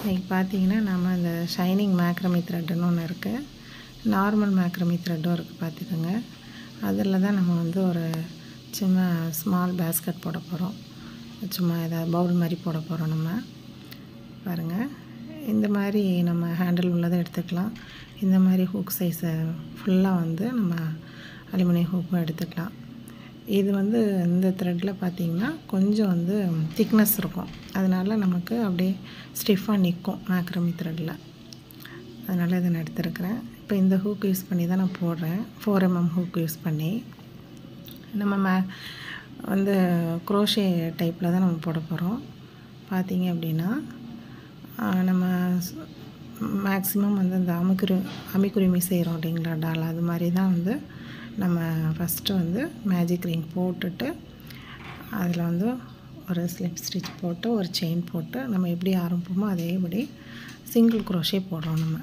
இன்றைக்கி பார்த்தீங்கன்னா நம்ம இந்த ஷைனிங் மேக்ரமி த்ரெட்டுன்னு ஒன்று இருக்குது, நார்மல் மேக்ரமி த்ரெட்டும் இருக்குது பார்த்துக்கோங்க. அதில் தான் நம்ம வந்து ஒரு சின்ன ஸ்மால் பேஸ்கெட் போட போகிறோம். சும்மா ஏதாவது பவுல் மாதிரி போட போகிறோம். நம்ம பாருங்கள், இந்த மாதிரி நம்ம ஹேண்டில் உள்ளதை எடுத்துக்கலாம். இந்த மாதிரி ஹூக் சைஸை ஃபுல்லாக வந்து நம்ம அலுமினியம் ஹூக்கும் எடுத்துக்கலாம். இது வந்து இந்த த்ரெட்டில் பார்த்திங்கன்னா கொஞ்சம் வந்து திக்னஸ் இருக்கும், அதனால் நமக்கு அப்படியே ஸ்டிஃபாக நிற்கும் மேக்ரமி த்ரெட்டில். அதனால் இதை நான் எடுத்துருக்கிறேன். இப்போ இந்த ஹூக் யூஸ் பண்ணி தான் நான் போடுறேன், 4mm ஹூக் யூஸ் பண்ணி. நம்ம வந்து குரோஷே டைப்பில் தான் நம்ம போட போகிறோம். பார்த்திங்க அப்படின்னா நம்ம மேக்ஸிமம் வந்து இந்த அமிக்குருமி செய்கிறோம் இல்லைங்களா, டால், அது மாதிரி தான் வந்து நம்ம ஃபஸ்ட்டு வந்து மேஜிக் ரிங் போட்டுட்டு அதில் வந்து ஒரு ஸ்லிப் ஸ்டிச் போட்டு ஒரு செயின் போட்டு நம்ம எப்படி ஆரம்பிப்போமோ அதேபடி சிங்கிள் குரோஷே போடுறோம். நம்ம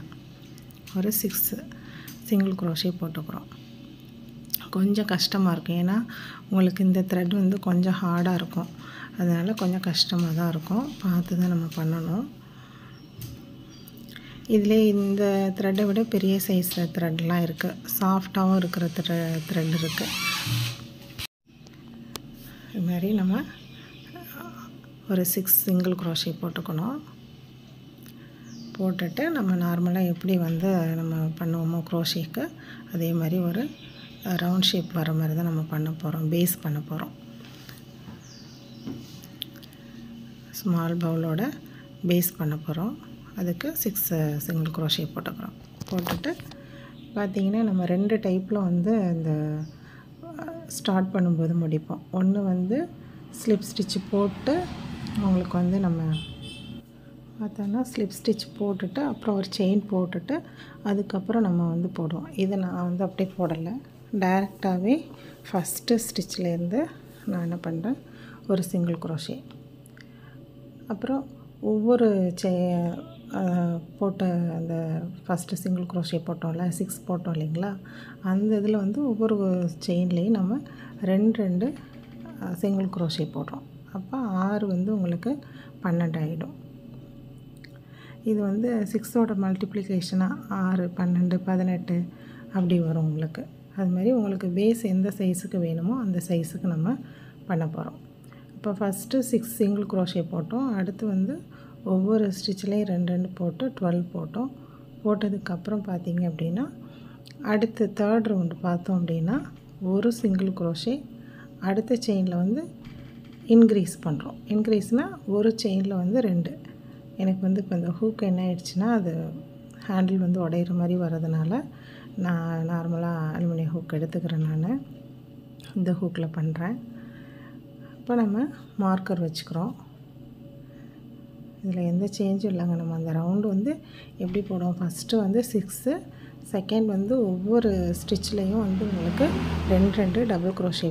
ஒரு 6 சிங்கிள் குரோஷே போட்டுக்கிறோம். கொஞ்சம் கஷ்டமாக இருக்கும், ஏன்னா உங்களுக்கு இந்த த்ரெட் வந்து கொஞ்சம் ஹார்டாக இருக்கும், அதனால் கொஞ்சம் கஷ்டமாக தான் இருக்கும். பார்த்து தான் நம்ம பண்ணணும். இதிலே இந்த த்ரெட்டை விட பெரிய சைஸ் த்ரெட்லாம் இருக்குது, சாஃப்டாகவும் இருக்கிற த்ரெட் இருக்குது. இது மாதிரி நம்ம ஒரு 6 சிங்கிள் குரோஷே போட்டுக்கணும். போட்டுட்டு நம்ம நார்மலாக எப்படி வந்து நம்ம பண்ணுவோமோ குரோஷேக்கு அதே மாதிரி ஒரு ரவுண்ட் ஷேப் வர மாதிரி தான் நம்ம பண்ண போகிறோம், பேஸ் பண்ண போகிறோம். ஸ்மால் பவுலோட பேஸ் பண்ண போகிறோம். அதுக்கு 6 சிங்கிள் குரோஷே போட்டுக்கிறோம். போட்டுட்டு பார்த்திங்கன்னா நம்ம 2 டைப்பில் வந்து இந்த ஸ்டார்ட் பண்ணும்போது முடிப்போம். ஒன்று வந்து ஸ்லிப் ஸ்டிச் போட்டு உங்களுக்கு வந்து நம்ம பார்த்தோன்னா ஸ்லிப் ஸ்டிச் போட்டுட்டு அப்புறம் ஒரு செயின் போட்டுட்டு அதுக்கப்புறம் நம்ம வந்து போடுவோம். இதை நான் வந்து அப்படியே போடலை, டைரெக்டாகவே ஃபஸ்ட்டு ஸ்டிச்லேருந்து நான் என்ன பண்ணுறேன், ஒரு சிங்கிள் குரோஷே, அப்புறம் ஒவ்வொரு போட்ட அந்த ஃபஸ்ட்டு சிங்கிள் குரோஷே போட்டோம்ல, 6 போட்டோம் இல்லைங்களா, அந்த இதில் வந்து ஒவ்வொரு செயின்லேயும் நம்ம 2 சிங்கிள் குரோஷே போடுறோம். அப்போ 6 வந்து உங்களுக்கு 12 ஆகிடும். இது வந்து 6ஓட மல்டிப்ளிகேஷனாக 6, 12, 18 அப்படி வரும் உங்களுக்கு. அதுமாதிரி உங்களுக்கு பேஸ் எந்த சைஸுக்கு வேணுமோ அந்த சைஸுக்கு நம்ம பண்ண போகிறோம். இப்போ ஃபஸ்ட்டு 6 சிங்கிள் குரோஷே போட்டோம். அடுத்து வந்து ஒவ்வொரு ஸ்டிச்லேயும் 2 போட்டு 12 போட்டோம். போட்டதுக்கப்புறம் பார்த்திங்க அப்படின்னா அடுத்து 3rd ரவுண்டு பார்த்தோம் அப்படின்னா ஒரு சிங்கிள் குரோஷே, அடுத்த செயினில் வந்து இன்க்ரீஸ் பண்ணுறோம். இன்க்ரீஸ்னால் ஒரு செயினில் வந்து 2. எனக்கு வந்து இப்போ இந்த ஹூக் என்ன ஆயிடுச்சுன்னா அது ஹேண்டில் வந்து உடையிற மாதிரி வர்றதுனால நான் நார்மலாக அலுமினியம் ஹூக் எடுத்துக்கிறேன். நான் இந்த ஹூக்கில் பண்ணுறேன். இப்போ நம்ம மார்க்கர் வச்சுக்கிறோம். இதில் எந்த சேஞ்சும் இல்லைங்க. நம்ம அந்த ரவுண்டு வந்து எப்படி போடுவோம், ஃபஸ்ட்டு வந்து 6, செகண்ட் வந்து ஒவ்வொரு ஸ்டிச்லேயும் வந்து உங்களுக்கு 2 டபுள் குரோஷே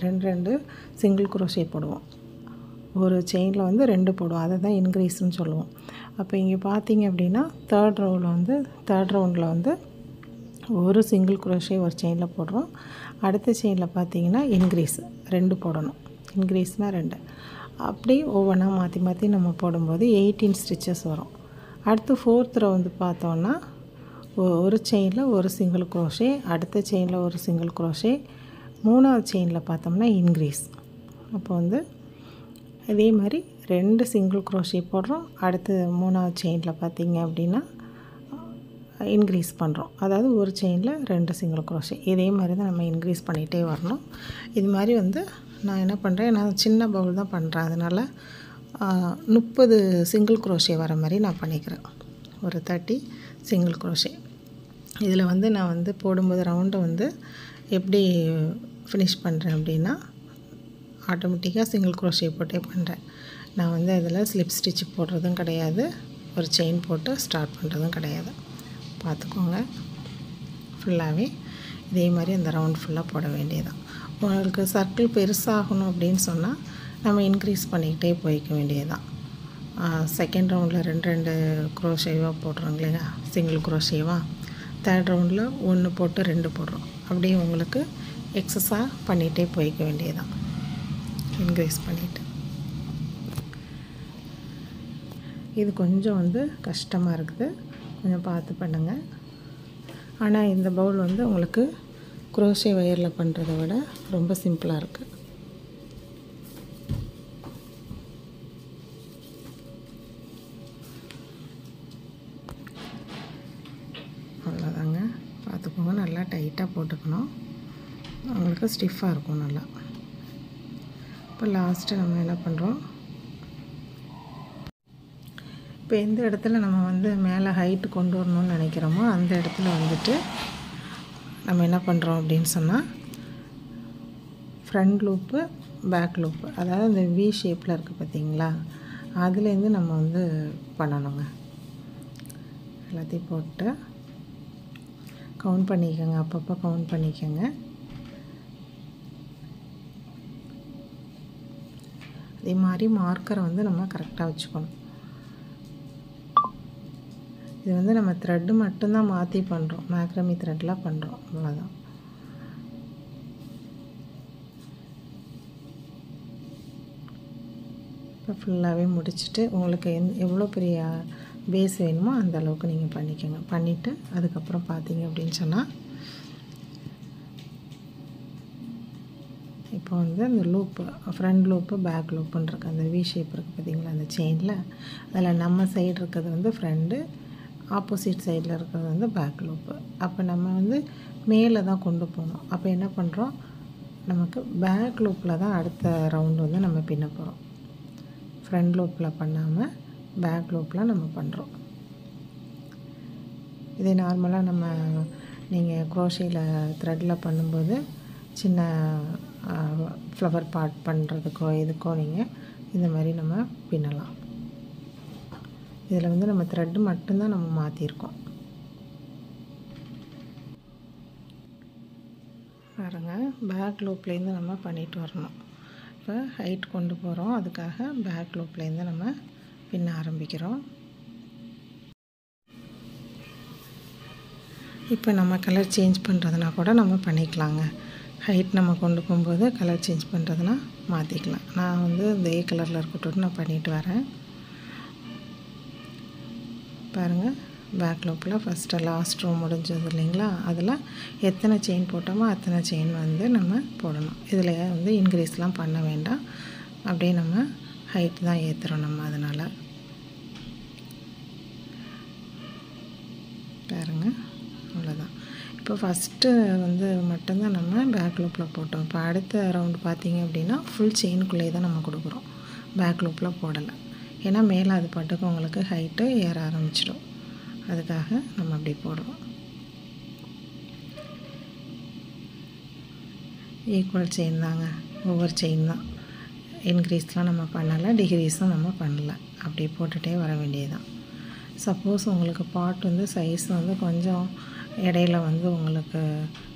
2 சிங்கிள் குரோஷே போடுவோம். ஒரு செயினில் வந்து 2 போடுவோம், அதை தான் இன்க்ரீஸ்னு சொல்லுவோம். அப்போ இங்கே பார்த்தீங்க அப்படின்னா 3rd ரவுண்டில் வந்து ஒரு சிங்கிள் குரோஷே ஒரு செயினில் போடுறோம். அடுத்த செயினில் பார்த்தீங்கன்னா இன்க்ரீஸ் 2 போடணும். இன்க்ரீஸ்னால் 2. அப்படி ஒவ்வொன்றா மாற்றி மாற்றி நம்ம போடும்போது 18 ஸ்டிச்சஸ் வரும். அடுத்து 4th ரவுண்டு பார்த்தோன்னா ஒரு செயினில் ஒரு சிங்கிள் குரோஷே, அடுத்த செயினில் ஒரு சிங்கிள் குரோஷே, 3வது செயினில் பார்த்தோம்னா இன்க்ரீஸ். அப்போ வந்து இதே மாதிரி 2 சிங்கிள் குரோஷே போடுறோம். அடுத்து 3வது செயினில் பார்த்திங்க அப்படின்னா இன்க்ரீஸ் பண்ணுறோம். அதாவது ஒரு செயினில் 2 சிங்கிள் குரோஷே. இதே மாதிரி தான் நம்ம இன்க்ரீஸ் பண்ணிகிட்டே வரணும். இது மாதிரி வந்து நான் என்ன பண்ணுறேன், நான் சின்ன பவுல் தான் பண்ணுறேன், அதனால் 30 சிங்கிள் குரோஷே வர மாதிரி நான் பண்ணிக்கிறேன். ஒரு 30 சிங்கிள் குரோஷே. இதில் வந்து நான் வந்து போடும்போது ரவுண்டை வந்து எப்படி ஃபினிஷ் பண்ணுறேன் அப்படின்னா ஆட்டோமேட்டிக்காக சிங்கிள் குரோஷே போட்டே பண்ணுறேன். நான் வந்து அதில் ஸ்லிப் ஸ்டிச் போடுறதும் கிடையாது, ஒரு செயின் போட்டு ஸ்டார்ட் பண்ணுறதும் கிடையாது. பார்த்துக்கோங்க. ஃபுல்லாகவே இதே மாதிரி அந்த ரவுண்ட் ஃபுல்லாக போட வேண்டியதுதான். உங்களுக்கு சர்க்கிள் பெருசாகணும் அப்படின்னு சொன்னால் நம்ம இன்க்ரீஸ் பண்ணிக்கிட்டே போய்க்க வேண்டியதுதான். செகண்ட் ரவுண்டில் 2 குரோஷேவாக போடுறோம் இல்லையா, சிங்கிள் குரோஷேவாக. 3rd ரவுண்டில் 1 போட்டு 2 போடுறோம். அப்படியே உங்களுக்கு எக்ஸஸாக பண்ணிகிட்டே போய்க்க வேண்டியதுதான், இன்க்ரீஸ் பண்ணிவிட்டு. இது கொஞ்சம் வந்து கஷ்டமாக இருக்குது, கொஞ்சம் பார்த்து பண்ணுங்கள். ஆனால் இந்த பவுல் வந்து உங்களுக்கு குரோஷே ஒயரில் பண்ணுறதை விட ரொம்ப சிம்பிளாக இருக்குது. அவ்வளோதாங்க, பார்த்துக்கோங்க. நல்லா டைட்டாக போட்டுக்கணும், உங்களுக்கு ஸ்டிஃபாக இருக்கும் நல்லா. இப்போ லாஸ்ட்டு நம்ம என்ன பண்ணுறோம், இப்போ எந்த இடத்துல நம்ம வந்து மேலே ஹைட்டு கொண்டு வரணும்னு நினைக்கிறோமோ அந்த இடத்துல வந்துட்டு நம்ம என்ன பண்ணுறோம் அப்படின்னு சொன்னால், ஃப்ரண்ட் லூப்பு பேக் லூப்பு, அதாவது இந்த வி ஷேப்பில் இருக்குது பார்த்தீங்களா, அதுலேருந்து நம்ம வந்து பண்ணணுங்க. எல்லாத்தையும் போட்டு கவுண்ட் பண்ணிக்கோங்க, அப்பப்போ கவுண்ட் பண்ணிக்கோங்க. அதே மாதிரி மார்க்கரை வந்து நம்ம கரெக்டாக வச்சுக்கணும். இது வந்து நம்ம த்ரெட்டு மட்டும்தான் மாற்றி பண்ணுறோம், மேக்ரமி த்ரெட்லாம் பண்ணுறோம், அவ்வளோதான். இப்போ ஃபுல்லாகவே முடிச்சுட்டு உங்களுக்கு எவ்வளோ பெரிய பேஸ் வேணுமோ அந்த அளவுக்கு நீங்கள் பண்ணிக்கோங்க. பண்ணிவிட்டு அதுக்கப்புறம் பார்த்தீங்க அப்படின்னு சொன்னால், இப்போ வந்து அந்த லூப்பு ஃப்ரண்ட் லூப்பு பேக் லூப்புன்னு இருக்குது, அந்த வி ஷேப் இருக்குது பார்த்தீங்களா அந்த செயினில், அதில் நம்ம சைடு இருக்கிறது வந்து ஃப்ரண்டு, ஆப்போசிட் சைடில் இருக்கிறது வந்து பேக் லூப்பு. அப்போ நம்ம வந்து மேலே தான் கொண்டு போகணும். அப்போ என்ன பண்ணுறோம், நமக்கு பேக் லூப்பில் தான் அடுத்த ரவுண்டு வந்து நம்ம பின்ன போகிறோம். ஃப்ரண்ட் லூப்பில் பண்ணாமல் பேக் லூப்பில் நம்ம பண்ணுறோம். இதே நார்மலாக நம்ம நீங்கள் குரோஷேயில் த்ரெட்டில் பண்ணும்போது சின்ன ஃப்ளவர் பாட் பண்ணுறதுக்கோ இதுக்கோ நீங்கள் இந்த மாதிரி நம்ம பின்னலாம். இதில் வந்து நம்ம த்ரெட்டு மட்டும்தான் நம்ம மாற்றிருக்கோம். பாருங்கள், பேக் லூப்லேருந்து நம்ம பண்ணிட்டு வரணும். இப்போ ஹைட் கொண்டு போகிறோம், அதுக்காக பேக் லூப்லேருந்து நம்ம பின்ன ஆரம்பிக்கிறோம். இப்போ நம்ம கலர் சேஞ்ச் பண்ணுறதுனா கூட நம்ம பண்ணிக்கலாங்க. ஹைட் நம்ம கொண்டு போகும்போது கலர் சேஞ்ச் பண்ணுறதுனா மாற்றிக்கலாம். நான் வந்து இந்த ஏ கலரில் இருக்கட்டும் நான் பண்ணிட்டு வரேன். பாருங்கள், பேக் லூப்பில் ஃபஸ்ட்டு லாஸ்ட் ரோ முடிஞ்சது இல்லைங்களா, அதில் எத்தனை செயின் போட்டோமோ அத்தனை செயின் வந்து நம்ம போடணும். இதில் வந்து இன்க்ரீஸ்லாம் பண்ண வேண்டாம், அப்படியே நம்ம ஹைட் தான் ஏற்றுறோம் நம்ம. அதனால் பாருங்கள், அவ்வளோதான். இப்போ ஃபஸ்ட்டு வந்து மட்டும்தான் நம்ம பேக் லூப்பில் போட்டோம். இப்போ அடுத்த ரவுண்டு பார்த்திங்க அப்படின்னா ஃபுல் செயினுக்குள்ளேயே தான் நம்ம கொடுக்குறோம், பேக் லூப்பில் போடலை. ஏன்னா மேலே அது பாட்டுக்கு உங்களுக்கு ஹைட்டு ஏற ஆரம்பிச்சிடும், அதுக்காக நம்ம அப்படி போடுறோம். ஈக்குவல் செயின் தாங்க, ஒவ்வொரு செயின் தான். இன்க்ரீஸ்லாம் நம்ம பண்ணலை, டிக்ரீஸும் நம்ம பண்ணலை, அப்படி போட்டுகிட்டே வர வேண்டியதுதான். சப்போஸ் உங்களுக்கு பாட் வந்து சைஸ் வந்து கொஞ்சம் இடையில வந்து உங்களுக்கு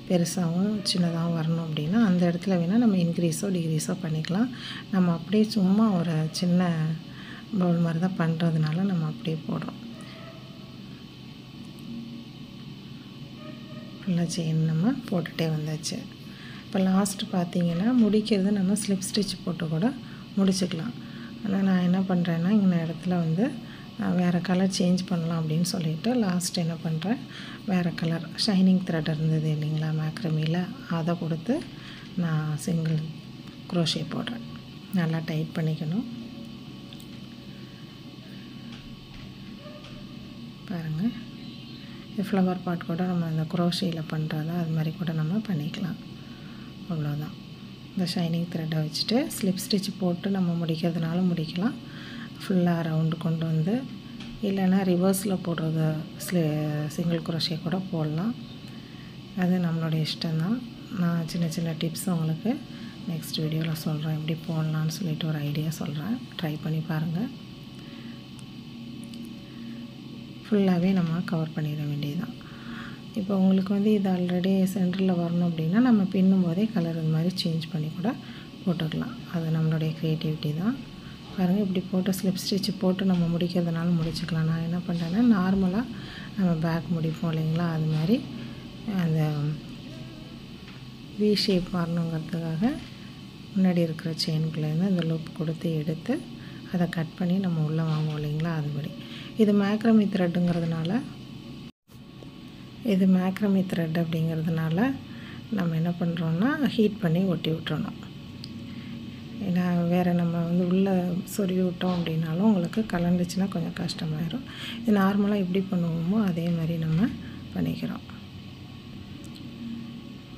பெருசாகவும் சின்னதாகவும் வரணும் அப்படின்னா அந்த இடத்துல வேணால் நம்ம இன்க்ரீஸோ டிக்ரீஸோ பண்ணிக்கலாம். நம்ம அப்படியே சும்மா ஒரு சின்ன பவுல் மாதிரி தான் பண்ணுறதுனால நம்ம அப்படியே போடுறோம். ஃபுல்லாக செயின் நம்ம போட்டுகிட்டே வந்தாச்சு. இப்போ லாஸ்ட்டு பார்த்திங்கன்னா முடிக்கிறது நம்ம ஸ்லிப் ஸ்டிச் போட்டு கூட முடிச்சுக்கலாம். ஆனால் நான் என்ன பண்ணுறேன்னா இந்த இடத்துல வந்து வேறு கலர் சேஞ்ச் பண்ணலாம் அப்படின்னு சொல்லிவிட்டு லாஸ்ட் என்ன பண்ணுறேன், வேறு கலர் ஷைனிங் த்ரெட் இருந்தது இல்லைங்களா மேக்ரமியில், அதை கொடுத்து நான் சிங்கிள் குரோஷே போடுறேன். நல்லா டைட் பண்ணிக்கணும். பாருங்கள், ஃப்ளவர் பாட் கூட நம்ம அந்த குரோஷேயில் பண்ணுறதா அது மாதிரி கூட நம்ம பண்ணிக்கலாம். அவ்வளோதான். இந்த ஷைனிங் த்ரெட்டை வச்சுட்டு ஸ்லிப் ஸ்டிச் போட்டு நம்ம முடிக்கிறதுனால முடிக்கலாம், ஃபுல்லாக ரவுண்டு கொண்டு வந்து, இல்லைன்னா ரிவர்ஸில் போடுறது சிங்கிள் குரோஷே கூட போடலாம். அது நம்மளுடைய இஷ்டம்தான். நான் சின்ன சின்ன டிப்ஸ் உங்களுக்கு நெக்ஸ்ட் வீடியோவில் சொல்கிறேன், எப்படி போடலான்னு சொல்லிட்டு ஒரு ஐடியா சொல்கிறேன், ட்ரை பண்ணி பாருங்கள். ஃபுல்லாகவே நம்ம கவர் பண்ணிட வேண்டியதுதான். இப்போ உங்களுக்கு வந்து இது ஆல்ரெடி சென்டரில் வரணும் அப்படின்னா நம்ம பின்னும் போதே கலர் இந்த மாதிரி சேஞ்ச் பண்ணி கூட போட்டுக்கலாம், அது நம்மளுடைய க்ரியேட்டிவிட்டி தான். பாருங்கள், இப்படி போட்டு ஸ்லிப் ஸ்டிச் போட்டு நம்ம முடிக்கிறதுனால முடிச்சுக்கலாம். நான் என்ன பண்ணுறேன்னா நார்மலாக நம்ம பேக் முடிப்போம் இல்லைங்களா, அது மாதிரி அந்த வி ஷேப் வரணுங்கிறதுக்காக முன்னாடி இருக்கிற செயின்குள்ளேருந்து அந்த லூப் கொடுத்து எடுத்து அதை கட் பண்ணி நம்ம உள்ளே வாங்குவோம் இல்லைங்களா, அதுபடி இது மேக்ரமி த்ரெட்டுங்கிறதுனால அப்படிங்கிறதுனால நம்ம என்ன பண்ணுறோன்னா ஹீட் பண்ணி ஒட்டி விட்டுறணும். ஏன்னா வேறு நம்ம வந்து உள்ளே சொருவி விட்டோம் அப்படின்னாலும் உங்களுக்கு கலண்டுச்சுன்னா கொஞ்சம் கஷ்டமாயிடும். இது நார்மலாக எப்படி பண்ணுவோமோ அதே மாதிரி நம்ம பண்ணிக்கிறோம்.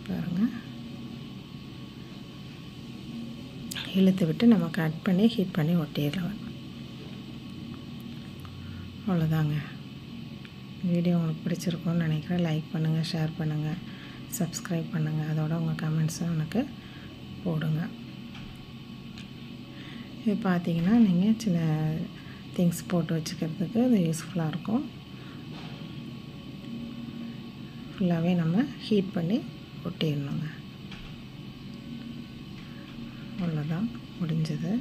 பாருங்கள், இழுத்து விட்டு நம்ம கட் பண்ணி ஹீட் பண்ணி ஒட்டிடலாம். அவ்வளோதாங்க. வீடியோ உங்களுக்கு பிடிச்சிருக்கும்னு நினைக்கிறேன். லைக் பண்ணுங்கள், ஷேர் பண்ணுங்கள், சப்ஸ்கிரைப் பண்ணுங்கள். அதோட உங்கள் கமெண்ட்ஸும் எனக்கு போடுங்க. இது பார்த்தீங்கன்னா நீங்கள் சின்ன திங்ஸ் போட்டு வச்சுக்கிறதுக்கு இது யூஸ்ஃபுல்லாக இருக்கும். ஃபுல்லாகவே நம்ம ஹீட் பண்ணி ஒட்டிடணுங்க. அவ்வளோதான், முடிஞ்சது.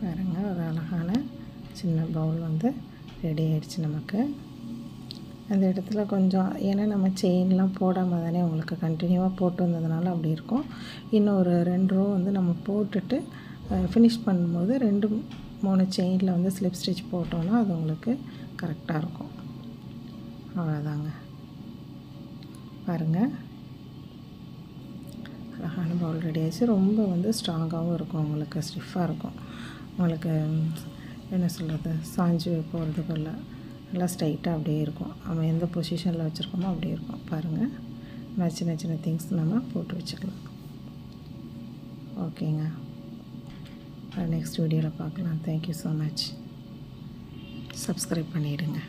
பாருங்கள், ஒரு அழகான சின்ன பவுல் வந்து ரெடி ஆகிடுச்சு நமக்கு. அந்த இடத்துல கொஞ்சம், ஏன்னா நம்ம செயின்லாம் போடாமல் தானே உங்களுக்கு கண்டினியூவாக போட்டு வந்ததுனால அப்படி இருக்கும். இன்னும் ஒரு 2 ரோ வந்து நம்ம போட்டுட்டு ஃபினிஷ் பண்ணும்போது 2-3 செயினில் வந்து ஸ்லிப் ஸ்டிச் போட்டோன்னா அது உங்களுக்கு கரெக்டாக இருக்கும். அவ்வளோதாங்க. பாருங்கள், அழகான பவுல் ரெடி ஆகிடுச்சு. ரொம்ப வந்து ஸ்ட்ராங்காகவும் இருக்கும், உங்களுக்கு ஸ்டிஃபாக இருக்கும். உங்களுக்கு என்ன சொல்கிறது, சாஞ்சு போகிறதுக்குள்ள நல்லா ஸ்ட்ரைட்டாக அப்படியே இருக்கும். நம்ம எந்த பொசிஷனில் வச்சுருக்கோமோ அப்படியே இருக்கும். பாருங்கள், நான் சின்ன சின்ன திங்ஸ் நம்ம போட்டு வச்சுக்கலாம். ஓகேங்க, நெக்ஸ்ட் வீடியோவில் பார்க்கலாம். Thank you so much. சப்ஸ்கிரைப் பண்ணிவிடுங்க.